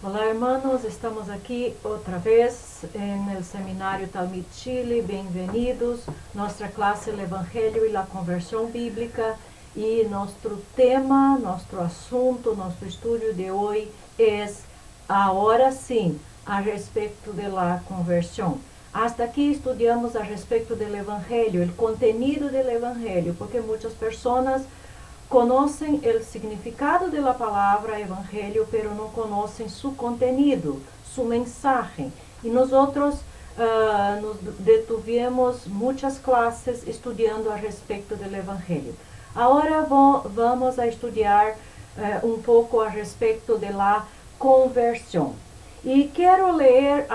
Olá, hermanos, estamos aqui outra vez no Seminário Talmud Chile. Bem-vindos. Nossa classe é o Evangelho e a Conversão Bíblica. E nosso tema, nosso assunto, nosso estudo de hoje é, agora sim, a respeito da conversão. Hasta aqui estudamos a respeito do Evangelho, o contenido do Evangelho, porque muitas pessoas conhecem o significado da palavra evangelho, pero não conhecem seu contenido, sua mensagem. E nós nos detuvemos muitas classes estudando a respeito do evangelho. Agora vamos a estudar um pouco a respeito da conversão. E quero ler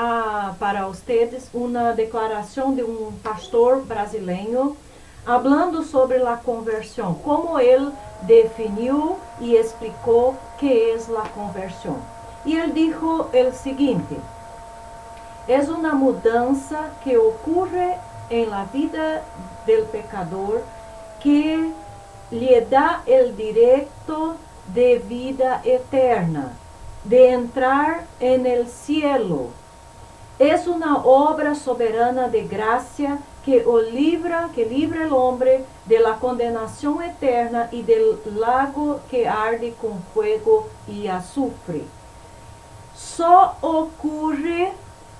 para vocês uma declaração de um pastor brasileiro, falando sobre a conversão, como ele definiu e explicou que é a conversão. E ele disse o seguinte: é uma mudança que ocorre em la vida del pecador que lhe dá o direito de vida eterna, de entrar en el cielo. É uma obra soberana de graça que livra o homem de la condenação eterna e del lago que arde com fuego e azufre.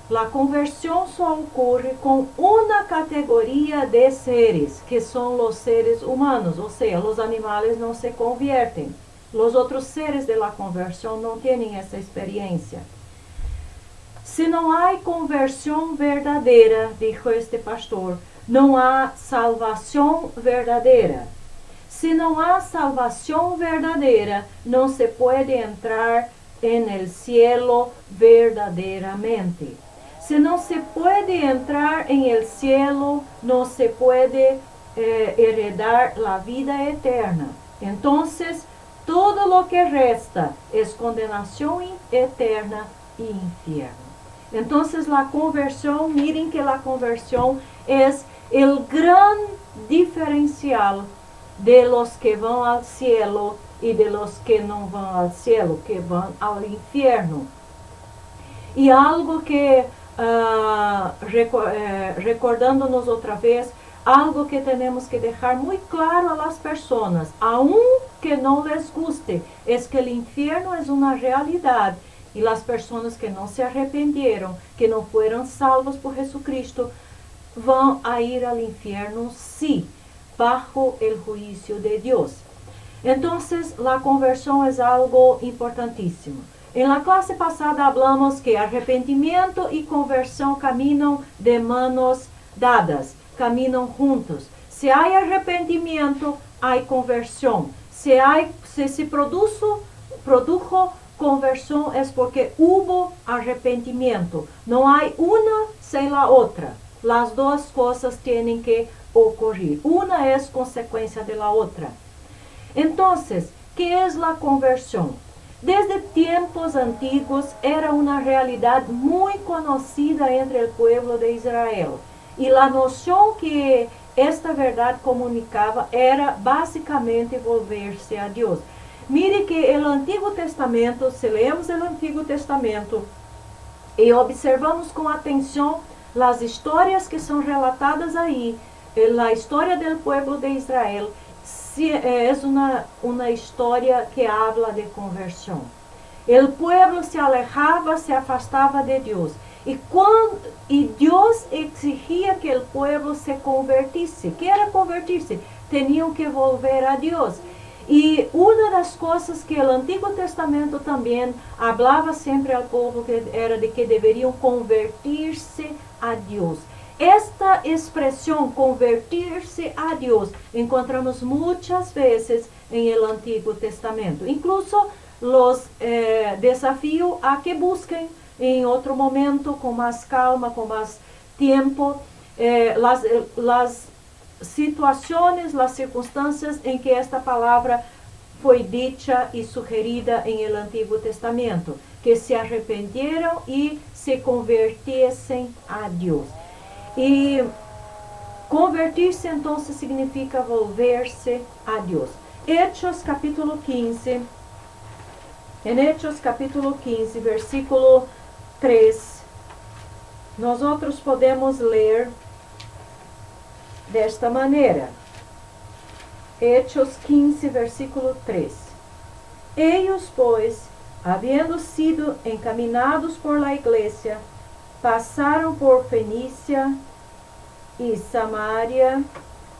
La conversão só ocorre com uma categoria de seres, que são os seres humanos, ou seja, os animais não se conviertem. Os outros seres de la conversão não têm essa experiência. Se não há conversão verdadeira, dijo este pastor, não há salvação verdadeira. Se não há salvação verdadeira, não se pode entrar en el cielo verdadeiramente. Se não se pode entrar en el cielo, não se pode heredar la vida eterna. Entonces, todo lo que resta es condenação eterna e infierno. Então, a conversão, miren que a conversão é o grande diferencial de los que vão ao cielo e de los que não vão ao cielo, que vão ao inferno. E algo que, recordando-nos outra vez, algo que temos que deixar muito claro às pessoas, aunque não les guste, é que o inferno é uma realidade. E as pessoas que não se arrependeram, que não foram salvos por Jesucristo, vão a ir ao inferno, sim, bajo o juízo de Deus. Então, a conversão é algo importantíssimo. Em la classe passada, hablamos que arrependimento e conversão caminham de manos dadas, caminham juntos. Se há arrependimento, há conversão. Se produjo conversão é porque houve arrependimento. Não há uma sem a outra. As duas coisas têm que ocorrer. Uma é consequência da outra. Então, que é a conversão? Desde tempos antigos era uma realidade muito conhecida entre o povo de Israel. E a noção que esta verdade comunicava era basicamente volver-se a Deus. Mire que o Antigo Testamento, se lemos o Antigo Testamento e observamos com atenção as histórias que são relatadas aí, a história do povo de Israel, é uma história que habla de conversão. O povo se alejava, se afastava de Deus. E Deus exigia que o povo se convertisse. Que era convertir-se? Tinham que volver a Deus. E uma das coisas que o Antigo Testamento também falava sempre ao povo era de que deveriam convertir-se a Deus. Esta expressão, convertir-se a Deus, encontramos muitas vezes em el Antigo Testamento. Incluso os desafios a que busquem em outro momento, com mais calma, com mais tempo, las situações, as circunstâncias em que esta palavra foi dita e sugerida em el Antigo Testamento, que se arrependeram e se convertessem a Deus. E convertir-se, então, significa volver-se a Deus. Hechos, capítulo 15, En Hechos capítulo 15, versículo 3, nosotros podemos ler desta maneira. Hechos 15, versículo 3. Ellos, pues, habiendo sido encaminados por la iglesia, pasaron por Fenicia y Samaria,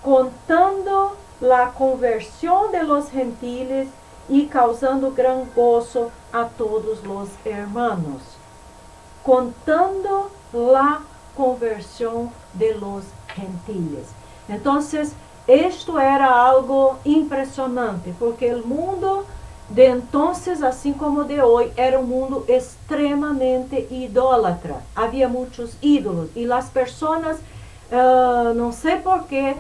contando la conversión de los gentiles y causando gran gozo a todos los hermanos. Contando la conversión de los gentiles. Entonces, esto era algo impressionante, porque o mundo de entonces, assim como de hoje, era um mundo extremamente idólatra. Havia muitos ídolos e as pessoas, não sei porquê,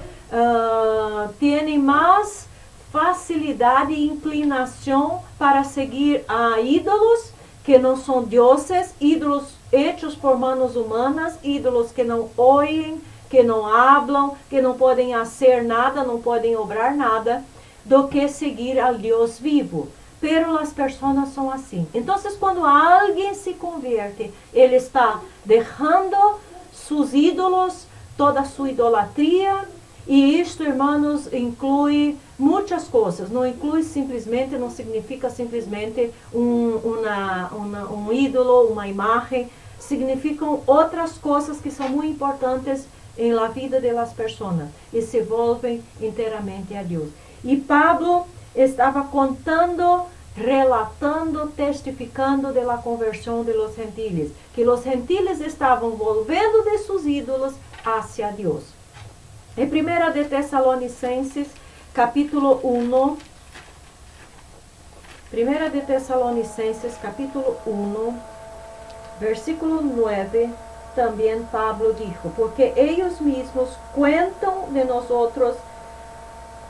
têm mais facilidade e inclinação para seguir a ídolos que não são deuses, ídolos hechos por manos humanas, ídolos que não oem, que não hablam, que não podem fazer nada, não podem obrar nada, do que seguir ao Deus vivo. Pero as pessoas são assim. Então, quando alguém se converte, ele está deixando seus ídolos, toda sua idolatria, e isto, irmãos, inclui muitas coisas. Não inclui simplesmente, não significa simplesmente um ídolo, uma imagem. Significam outras coisas que são muito importantes em la vida de las personas e se volvem inteiramente a Deus. E Pablo estava contando, relatando, testificando de la conversão de los gentiles, que los gentiles estavam volvendo de seus ídolos hacia Deus. Em 1 de Tessalonicenses, capítulo 1, 1 de Tessalonicenses, capítulo 1, versículo 9, também Pablo dijo, porque ellos mismos cuentan de nosotros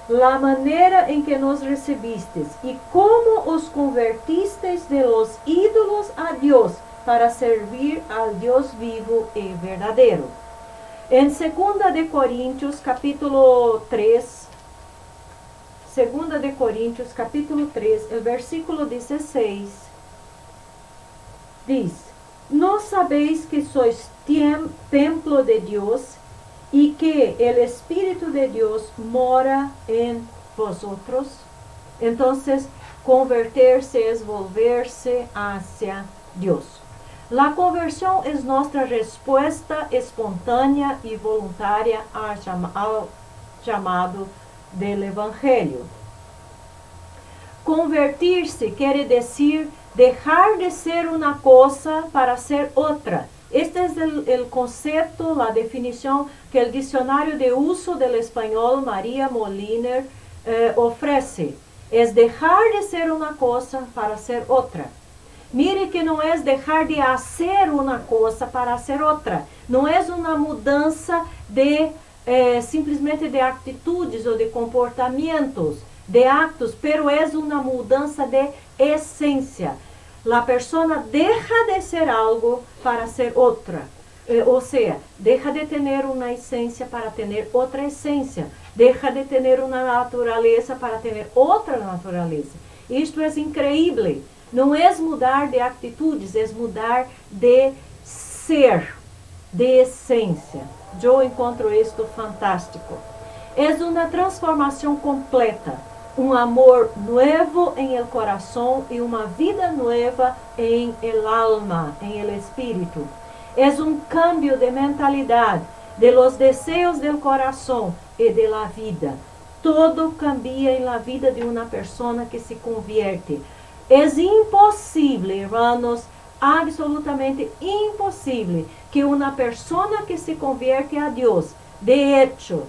la manera en que nos recibistes y cómo os convertisteis de los ídolos a Dios para servir al Dios vivo y verdadero. En 2 de Coríntios, capítulo 3, 2 de Coríntios, capítulo 3, el versículo 16, diz, ¿no sabéis que sois templo de Dios y que el Espíritu de Dios mora en vosotros? Entonces, converterse es volverse hacia Dios. La conversión es nuestra respuesta espontánea y voluntaria al llamado del Evangelio. Convertir-se quiere decir dejar de ser una cosa para ser otra. Este es el concepto, la definición que el diccionario de uso del español María Moliner ofrece. Es dejar de ser una cosa para ser otra. Mire que não é deixar de fazer uma coisa para ser outra. Não é uma mudança de simplesmente de atitudes ou de comportamentos, de actos, pero é uma mudança de essência. A pessoa deixa de ser algo para ser outra. Ou seja, deixa de ter uma essência para ter outra essência. Deixa de ter uma natureza para ter outra natureza. Isto é incrível. Não é mudar de atitudes, é mudar de ser, de essência. Eu encontro isto fantástico. É uma transformação completa, um amor novo em el coração e uma vida nova em el alma, em el espírito. É um cambio de mentalidade, de los deseos del coração e de la vida. Todo cambia em la vida de uma pessoa que se convierte. É impossível, irmãos, absolutamente impossível que uma pessoa que se convierte a Deus, de hecho,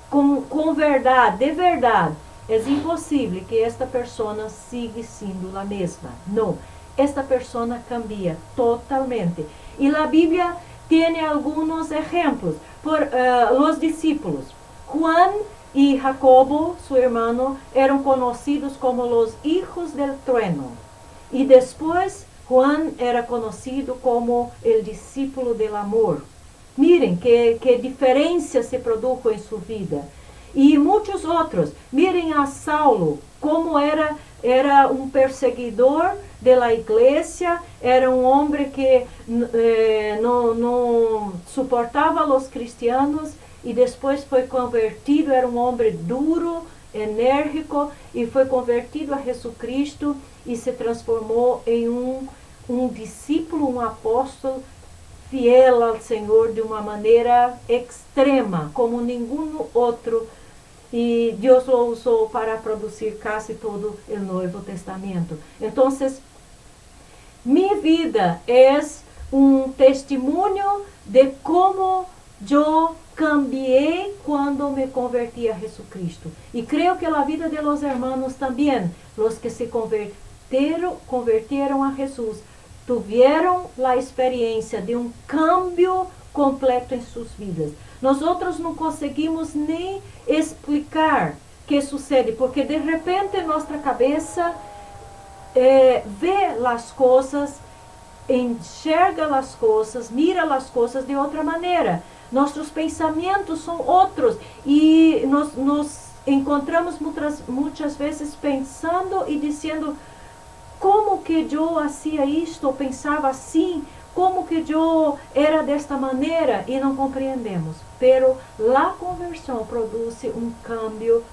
com verdade, de verdade, é impossível que esta pessoa siga sendo a mesma. Não, esta pessoa cambia totalmente. E a Bíblia tem alguns exemplos por los discípulos. Juan y Jacobo, su hermano, eran conocidos como los hijos del trueno. Y después Juan era conocido como el discípulo del amor. Miren qué diferencia se produjo en su vida. y muchos otros. Miren a Saulo, como era um perseguidor de la iglesia, era um homem que não suportava os cristianos e depois foi convertido, era um homem duro, enérgico e foi convertido a Jesucristo e se transformou em um discípulo, um apóstolo fiel ao Senhor de uma maneira extrema, como nenhum outro. E Deus o usou para produzir quase todo o Novo Testamento. Então, minha vida é um testemunho de como eu cambiei quando me converti a Jesucristo. E creio que a vida de los hermanos também, los que se converteram a Jesus, tiveram a experiência de um cambio completo em suas vidas. Nós outros não conseguimos nem explicar o que sucede, porque de repente nossa cabeça vê as coisas, enxerga as coisas, mira as coisas de outra maneira. Nossos pensamentos são outros e nos encontramos muitas vezes pensando e dizendo: como que eu fazia isto, pensava assim, como que eu era desta maneira, e não compreendemos. Pero a conversão produz um cambio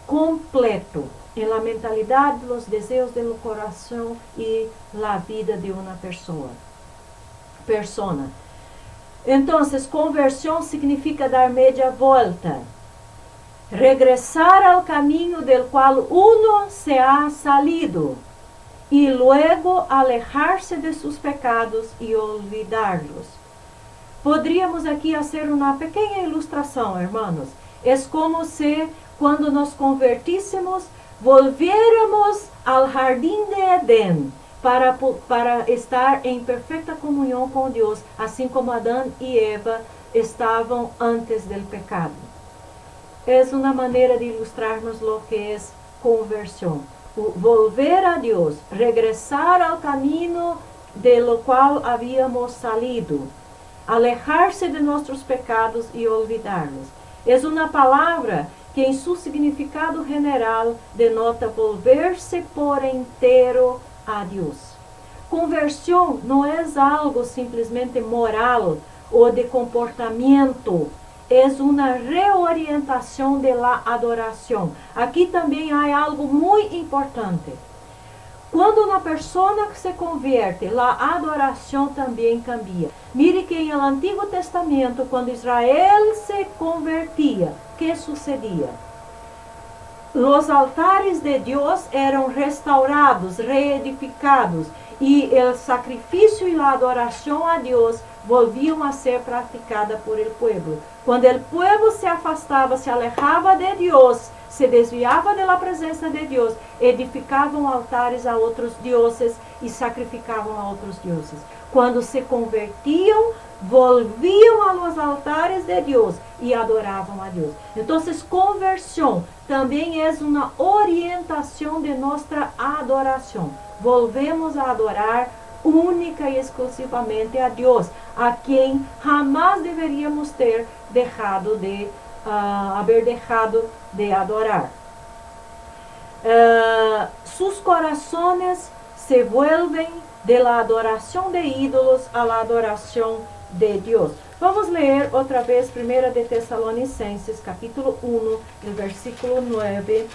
completo em la mentalidade, los desejos do coração e la vida de uma persona. Então, conversão significa dar meia volta, regressar ao caminho del qual uno se ha salido y luego alejar-se de sus pecados y olvidarlos. Podríamos aqui fazer uma pequena ilustração, hermanos. É como se, quando nos convertíssemos, volviéramos ao jardim de Edén para estar em perfeita comunhão com Deus, assim como Adão e Eva estavam antes do pecado. É uma maneira de ilustrarmos o que é conversão. Volver a Deus, regressar ao caminho de lo qual havíamos salido, alejar-se de nossos pecados e olvidarlos. É uma palavra que em seu significado general denota volver-se por inteiro a Deus. Conversão não é algo simplesmente moral ou de comportamento, é uma reorientação de la adoração. Aqui também há algo muito importante. Quando uma pessoa se converte, a adoração também cambia. Mire que no Antigo Testamento, quando Israel se convertia, o que sucedia? Os altares de Deus eram restaurados, reedificados, e o sacrifício e a adoração a Deus volviam a ser praticada por el pueblo. Quando o povo se afastava, se alejava de Deus, se desviava da presença de Deus, edificavam altares a outros deuses e sacrificavam a outros deuses. Quando se convertiam, volviam a los altares de Deus e adoravam a Deus. Então, conversão também é uma orientação de nossa adoração. Volvemos a adorar única e exclusivamente a Deus, a quem jamais deveríamos ter haber deixado de adorar. Sus corazones se vuelven de la adoração de ídolos a la adoração de Deus. Vamos ler outra vez 1 de Tessalonicenses, capítulo 1, versículo 9.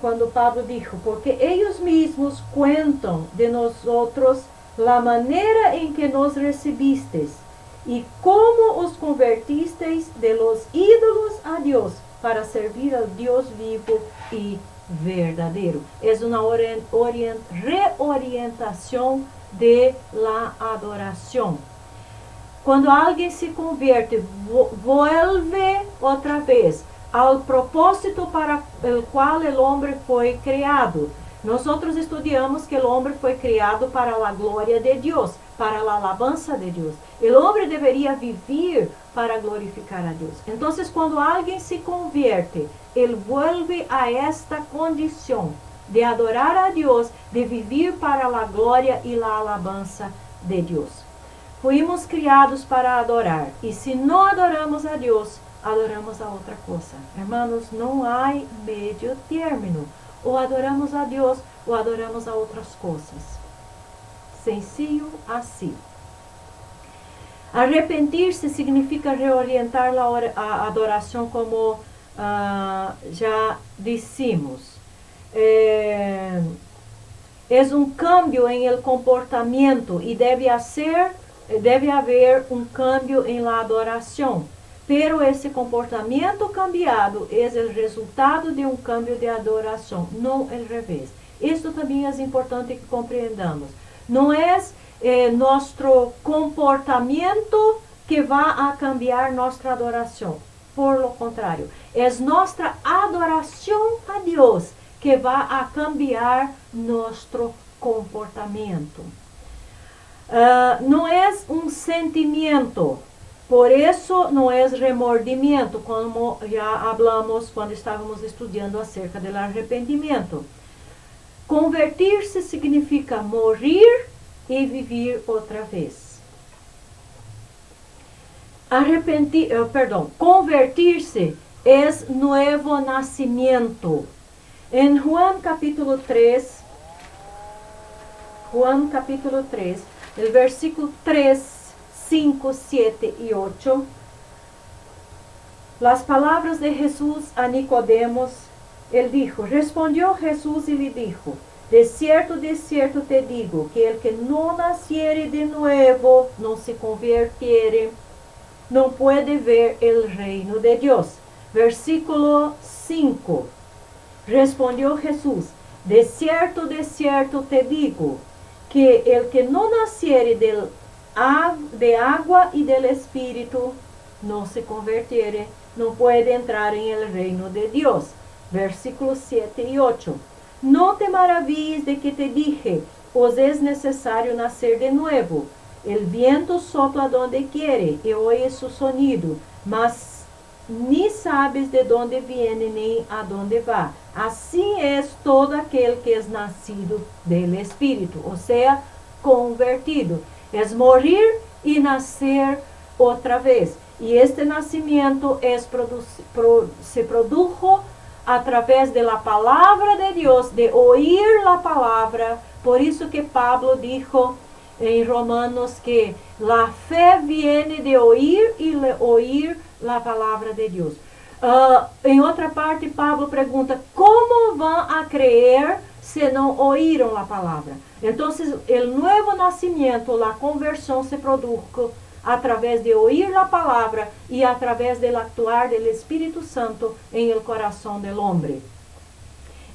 Quando Pablo dijo: porque ellos mismos cuentan de nosotros la manera en que nos recibisteis y cómo os convertisteis de los ídolos a Dios para servir al Dios vivo y verdadeiro. É uma reorientação de la adoração. Quando alguém se converte, vuelve outra vez ao propósito para o qual o homem foi criado. Nós estudamos que o homem foi criado para a glória de Deus, para a alabança de Deus. O homem deveria viver para glorificar a Deus. Então, quando alguém se converte, ele vuelve a esta condição de adorar a Deus, de viver para a glória e a alabança de Deus. Fuimos criados para adorar, e se não adoramos a Deus adoramos a outra coisa. Hermanos, não há meio término. Ou adoramos a Deus, ou adoramos a outras coisas. Sencillo assim. Arrepentir-se significa reorientar a adoração, como já dissemos. É um cambio em el comportamento e deve haver um cambio em la adoração. Pero esse comportamento cambiado é o resultado de um cambio de adoração, não ao revés. Isso também é importante que compreendamos. Não é nosso comportamento que vai a cambiar nossa adoração. Por lo contrário, é nossa adoração a Deus que vai a cambiar nosso comportamento. Não é um sentimento. Por isso, não é remordimento, como já falamos quando estávamos estudando acerca do arrependimento. Convertir-se significa morrer e viver outra vez. Convertir-se é novo nascimento. Em Juan capítulo 3, el versículo 3, 5, 7 y 8, las palabras de Jesús a Nicodemos, él dijo, respondió Jesús y le dijo, de cierto te digo, que el que no naciere de nuevo, no se convirtiere, no puede ver el reino de Dios. Versículo 5, respondió Jesús, de cierto te digo, que el que no naciere de agua y del Espíritu no se convirtiere, no puede entrar en el reino de Dios. Versículos 7 y 8. No te maravilles de que te dije, os es necesario nacer de nuevo. El viento sopla donde quiere y oyes su sonido, mas ni sabes de dónde viene ni a dónde va. Así es todo aquel que es nacido del Espíritu, o sea, convertido. Es morir y nacer otra vez. Y este nacimiento se produjo a través de la palabra de Dios, de oír la palabra. Por eso que Pablo dijo en Romanos que la fe viene de oír y de oír la palabra de Dios. Em outra parte, Pablo pergunta, como vão a creer se não ouviram a palavra? Então, o novo nascimento, a conversão se produz através de ouvir a palavra e através do actuar do Espírito Santo em el coração del hombre.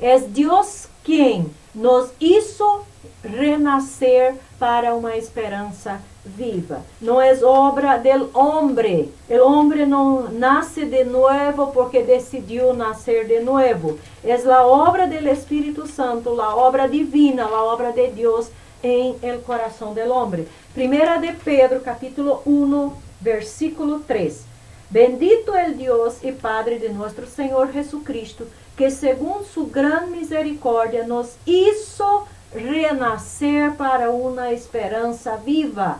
É Deus quem nos hizo renascer para uma esperança viva. Não é obra del hombre. O homem não nasce de novo porque decidiu nascer de novo. É a obra do Espírito Santo, a obra divina, a obra de Deus em el coração del hombre. 1 de Pedro, capítulo 1, versículo 3. Bendito el Dios y Padre de nuestro Señor Jesucristo, que según su gran misericordia nos hizo renacer para una esperanza viva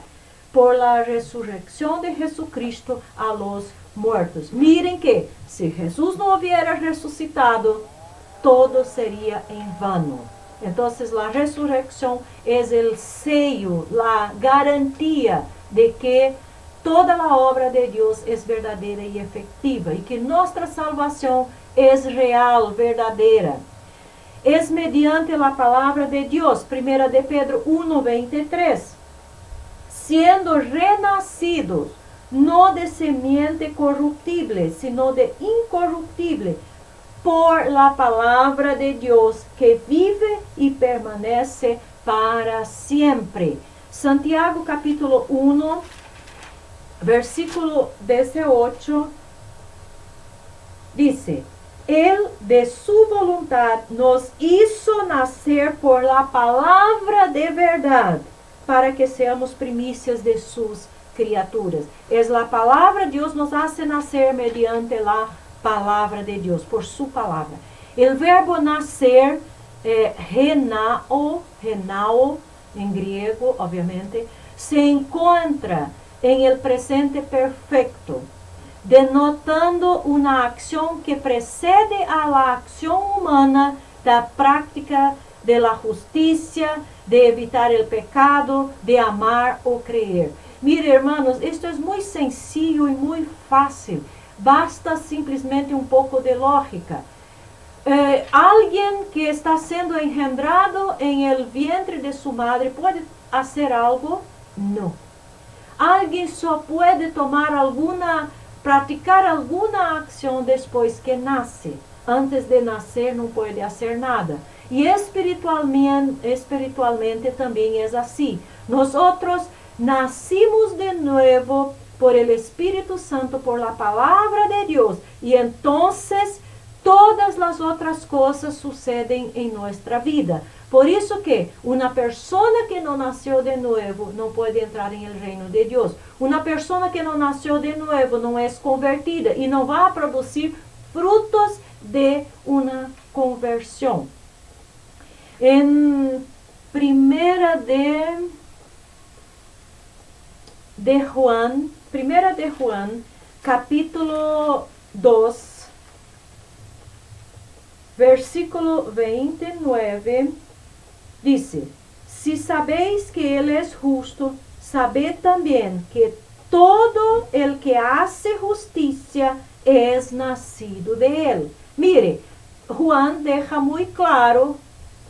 por la resurrección de Jesucristo a los muertos. Miren que si Jesús no hubiera resucitado, todo sería en vano. Entonces la resurrección es el sello, la garantía de que toda la obra de Dios es verdadera y efectiva y que nuestra salvación es real, verdadera. Es mediante la palabra de Dios, 1 de Pedro 1:23, siendo renacidos, no de semiente corruptible, sino de incorruptible, por la palabra de Dios que vive y permanece para siempre. Santiago capítulo 1, versículo 18, dice, Él de su voluntad nos hizo nacer por la palabra de verdad, para que seamos primicias de sus criaturas. Es la palabra, Dios nos hace nacer mediante la palabra de Dios, por su palabra. El verbo nacer, renao, en griego, obviamente, se encuentra en el presente perfecto. denotando una acción que precede a la acción humana da práctica de la justicia, de evitar el pecado, de amar o creer. Mire, hermanos, esto es muy sencillo y muy fácil. Basta simplesmente um pouco de lógica. Alguém que está sendo engendrado em el vientre de su madre pode fazer algo? Não. Alguém só pode praticar alguma ação depois que nasce. Antes de nascer não pode fazer nada. E espiritualmente também é assim. Nós nascimos de novo por el Espírito Santo, por la palabra de Deus. E entonces todas as outras coisas sucedem em nossa vida. Por isso que uma pessoa que não nasceu de novo não pode entrar em el reino de Deus. Uma pessoa que não nasceu de novo não é convertida e não vai produzir frutos de uma conversão. Em primeira de Juan, capítulo 2, versículo 29, dice: Si sabéis que Él es justo, sabed también que todo el que hace justicia es nacido de Él. Mire, Juan deja muy claro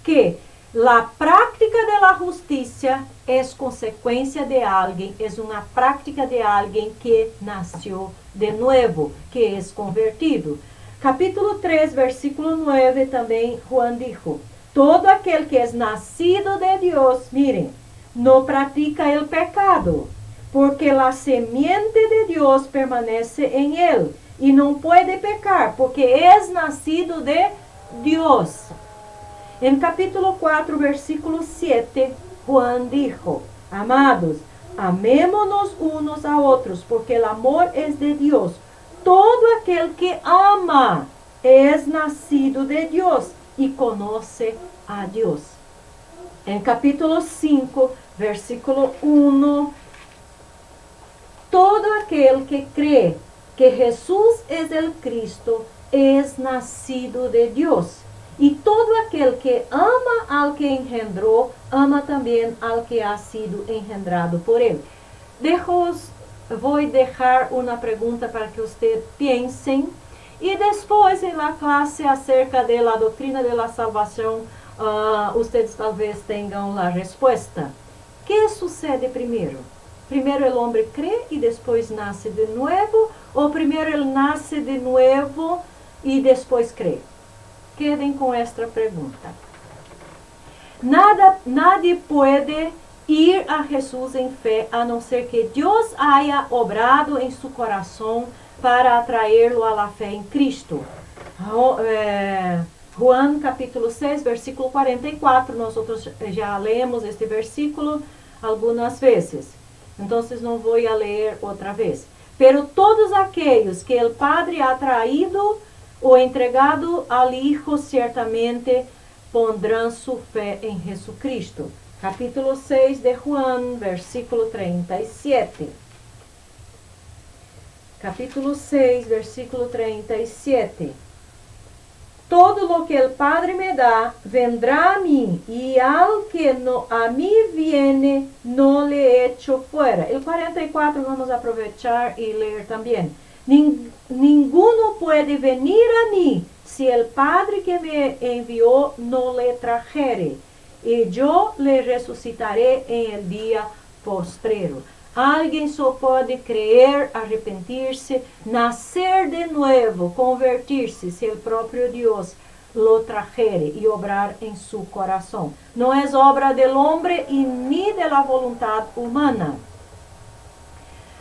que la práctica de la justicia es consecuencia de alguien, es una práctica de alguien que nació de nuevo, que es convertido. Capítulo 3, versículo 9, también Juan dijo: todo aquel que es nacido de Dios, miren, no practica el pecado, porque la semiente de Dios permanece en él, y no puede pecar, porque es nacido de Dios. En capítulo 4, versículo 7, Juan dijo: amados, amémonos unos a otros, porque el amor es de Dios. Todo aquel que ama es nacido de Dios y conoce a Dios. En capítulo 5, versículo 1, todo aquel que cree que Jesús es el Cristo es nacido de Dios. Y todo aquel que ama al que engendró, ama también al que ha sido engendrado por él. Voy a dejar una pregunta para que ustedes piensen. Y después en la clase acerca de la doctrina de la salvación, ustedes tal vez tengan la respuesta. ¿Qué sucede primero? ¿Primero el hombre cree y después nace de nuevo? ¿O primero él nace de nuevo y después cree? Queden com esta pergunta. Nadie puede ir a Jesús en fe a no ser que Dios haya obrado en su corazón para atraerlo a la fe en Cristo. Juan capítulo 6, versículo 44, nosotros já lemos este versículo algumas vezes. Entonces não vou a ler outra vez. Pero todos aquellos que el Padre ha traído o entregado al Hijo ciertamente pondrán su fe en Jesucristo. Capítulo 6 de Juan, versículo 37. Capítulo 6, versículo 37. Todo lo que el Padre me da, vendrá a mí, y al que no, a mí viene, no le echo fuera. El 44 vamos a aprovechar y leer también. Ninguno puede venir a mí si el Padre que me envió no le trajere, y yo le resucitaré en el día postrero. Alguém só pode crer, arrepentir-se, nascer de novo, convertir-se, se o próprio Deus lo trajere e obrar em su coração. Não é obra del hombre e ni de la voluntad humana.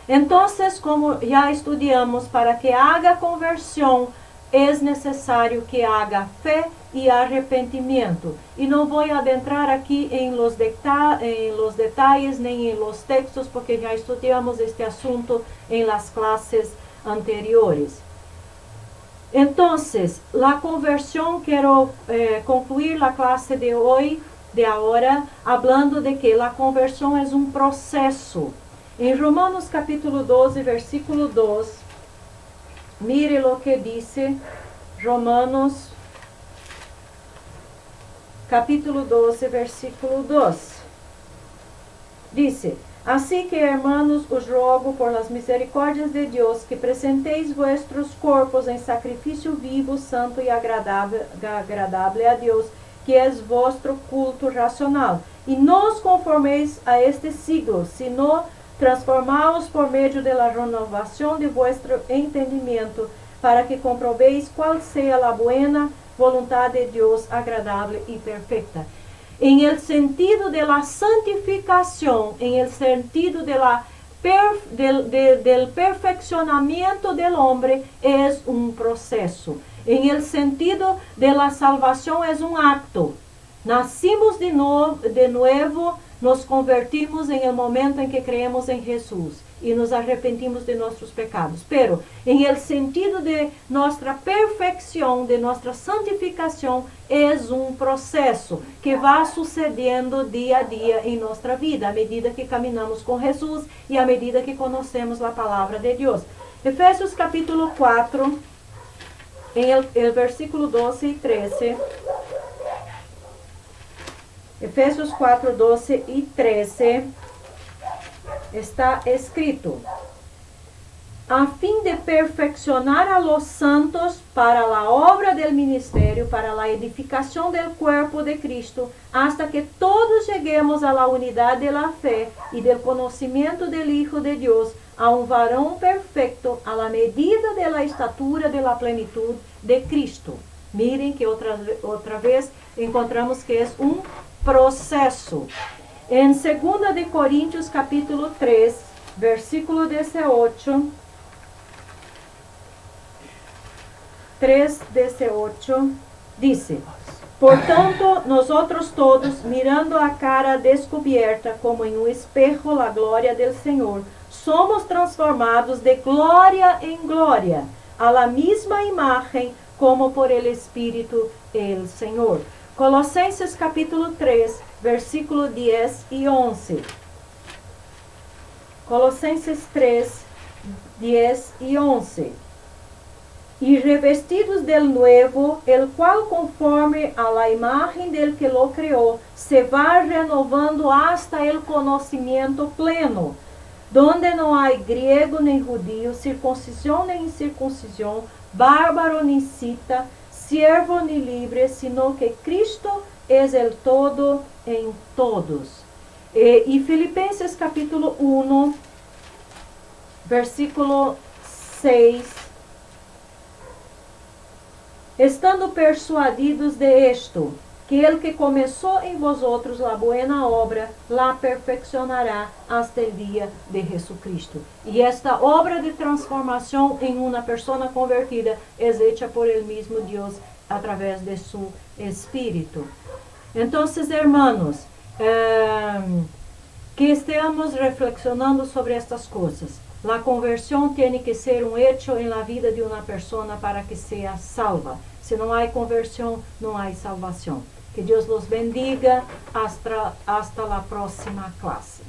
Então, como já estudamos, para que haga conversão, é necessário que haga fé e arrependimento. E não vou adentrar aqui em los detalles nem em los textos, porque já estudamos este assunto em las clases anteriores. Então, a conversão, quero concluir a classe de hoje, de agora, falando de que a conversão é um processo. Em Romanos capítulo 12, versículo 2, mire lo que dice Romanos capítulo 12, versículo 2. Dice: Así que, hermanos, os rogo por las misericordias de Dios que presentéis vuestros cuerpos en sacrificio vivo, santo y agradable a Dios, que es vuestro culto racional. Y no os conforméis a este siglo, sino transformaos por medio de la renovación de vuestro entendimiento, para que comprobéis cuál sea la buena voluntad de Dios, agradable y perfecta. En el sentido de la santificación, en el sentido de del perfeccionamiento del hombre, es un proceso. En el sentido de la salvación, es un acto. Nacimos de nuevo, nos convertimos en el momento en que creemos en Jesús y nos arrepentimos de nuestros pecados. Pero en el sentido de nuestra perfección, de nuestra santificación, es un proceso que va sucediendo día a día en nuestra vida, a medida que caminamos con Jesús y a medida que conocemos la palabra de Dios. Efesios capítulo 4, en el versículo 12 y 13. Efesios 4, 12 y 13. Está escrito: a fin de perfeccionar a los santos para la obra del ministerio, para la edificación del cuerpo de Cristo, hasta que todos lleguemos a la unidad de la fe y del conocimiento del Hijo de Dios, a un varón perfecto, a la medida de la estatura de la plenitud de Cristo. Miren que otra vez encontramos que es un proceso. En 2 de Corintios capítulo 3, versículo 18, 3:18, dice: Por tanto, nosotros todos, mirando a cara descubierta como en un espejo la gloria del Señor, somos transformados de gloria en gloria, a la misma imagen como por el Espíritu el Señor. Colossenses capítulo 3, versículo 10 y 11. Colossenses 3, 10 y 11. Y revestidos del nuevo, el cual conforme a la imagen del que lo creó, se va renovando hasta el conocimiento pleno, donde no hay griego ni judío, circuncisión ni incircuncisión, bárbaro ni cita, siervo ni libre, sino que Cristo es el todo en todos. Y Filipenses capítulo 1, versículo 6. Estando persuadidos de esto, que el que comenzó en vosotros la buena obra, la perfeccionará hasta el día de Jesucristo. Y esta obra de transformación en una persona convertida es hecha por el mismo Dios a través de su Espíritu. Entonces, hermanos, que estemos reflexionando sobre estas cosas. La conversión tiene que ser un hecho en la vida de una persona para que sea salva. Si no hay conversión, no hay salvación. Que Dios los bendiga hasta la próxima clase.